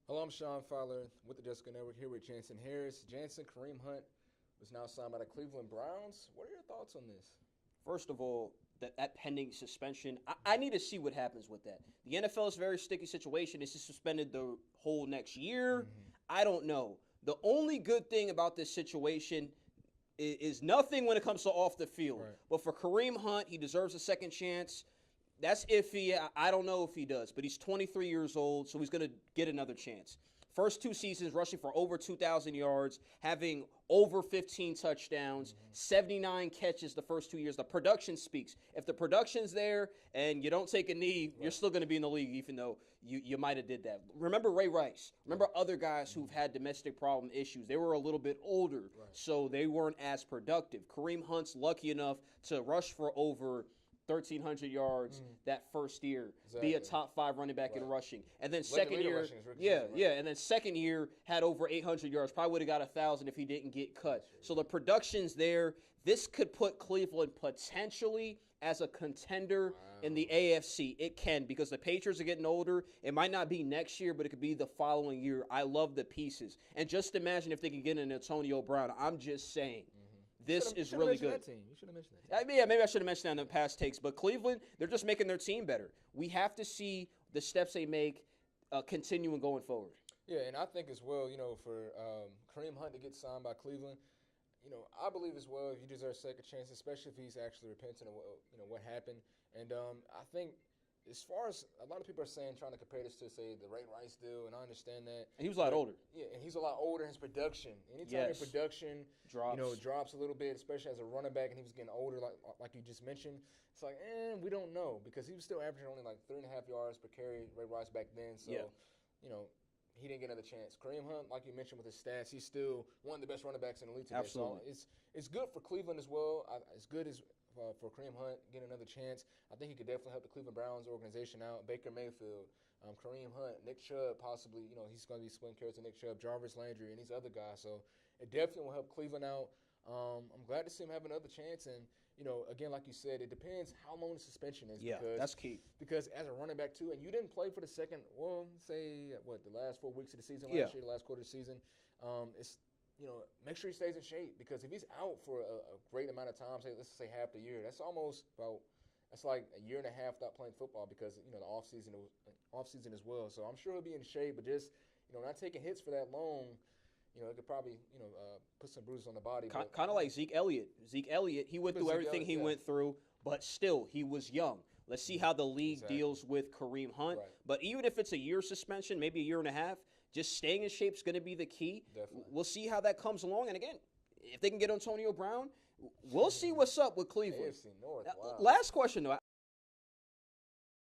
Hello, I'm Sean Fowler with the Jessica Network here with Jansen Harris. Jansen, Kareem Hunt was now signed by the Cleveland Browns. What are your thoughts on this? First of all, that pending suspension, I need to see what happens with that. The NFL is a very sticky situation. Is he suspended the whole next year? I don't know. The only good thing about this situation is nothing when it comes to off the field. Right. But for Kareem Hunt, he deserves a second chance. That's iffy. I don't know if he does, but he's 23 years old, so he's going to get another chance. First 2 seasons rushing for over 2,000 yards, having over 15 touchdowns, 79 catches the first 2 years. The production speaks. If the production's there and you don't take a knee, you're still going to be in the league, even though you might have did that. Remember Ray Rice. Remember other guys who've had domestic problem issues. They were a little bit older, so they weren't as productive. Kareem Hunt's lucky enough to rush for over 1,300 yards that first year, be a top 5 running back in rushing, and then second year, and then second year had over 800 yards. Probably would have got 1,000 if he didn't get cut. So the production's there. This could put Cleveland potentially as a contender in the AFC. It can, because the Patriots are getting older. It might not be next year, but it could be the following year. I love the pieces, and just imagine if they can get an Antonio Brown. I'm just saying. This is really good. You should have mentioned that team. Yeah, maybe I should have mentioned that in the past takes. But Cleveland, they're just making their team better. We have to see the steps they make continuing going forward. Yeah, and I think as well, for Kareem Hunt to get signed by Cleveland, I believe as well if you deserve a second chance, especially if he's actually repentant of what happened. And I think as far as a lot of people are saying, trying to compare this to, say, the Ray Rice deal, and I understand that. And he was a lot older. Yeah, and he's a lot older. His production, anytime your production drops a little bit, especially as a running back, and he was getting older, like you just mentioned, it's like, we don't know, because he was still averaging only like 3.5 yards per carry, Ray Rice back then. So, he didn't get another chance. Kareem Hunt, like you mentioned with his stats, he's still one of the best running backs in the league today. Absolutely. So it's good for Cleveland as well. It's good as for Kareem Hunt getting another chance. I think he could definitely help the Cleveland Browns organization out. Baker Mayfield, Kareem Hunt, Nick Chubb, possibly, he's going to be splitting carries with Nick Chubb, Jarvis Landry, and these other guys. So it definitely will help Cleveland out. I'm glad to see him have another chance. And, again, like you said, it depends how long the suspension is. Yeah, that's key. Because as a running back, too, and you didn't play for the second, the last 4 weeks of the season Yeah. last year, the last quarter of the season, make sure he stays in shape, because if he's out for a great amount of time, let's say half the year, that's like a year and a half without playing football, because the off season as well. So I'm sure he'll be in shape, but just not taking hits for that long, it could probably put some bruises on the body. Kind of like Zeke Elliott. Zeke Elliott, he went through everything he went through, but still he was young. Let's see how the league deals with Kareem Hunt. Right. But even if it's a year suspension, maybe a year and a half, just staying in shape is going to be the key. Definitely. We'll see how that comes along. And again, if they can get Antonio Brown, we'll see what's up with Cleveland. AFC North, wow. Last question, though.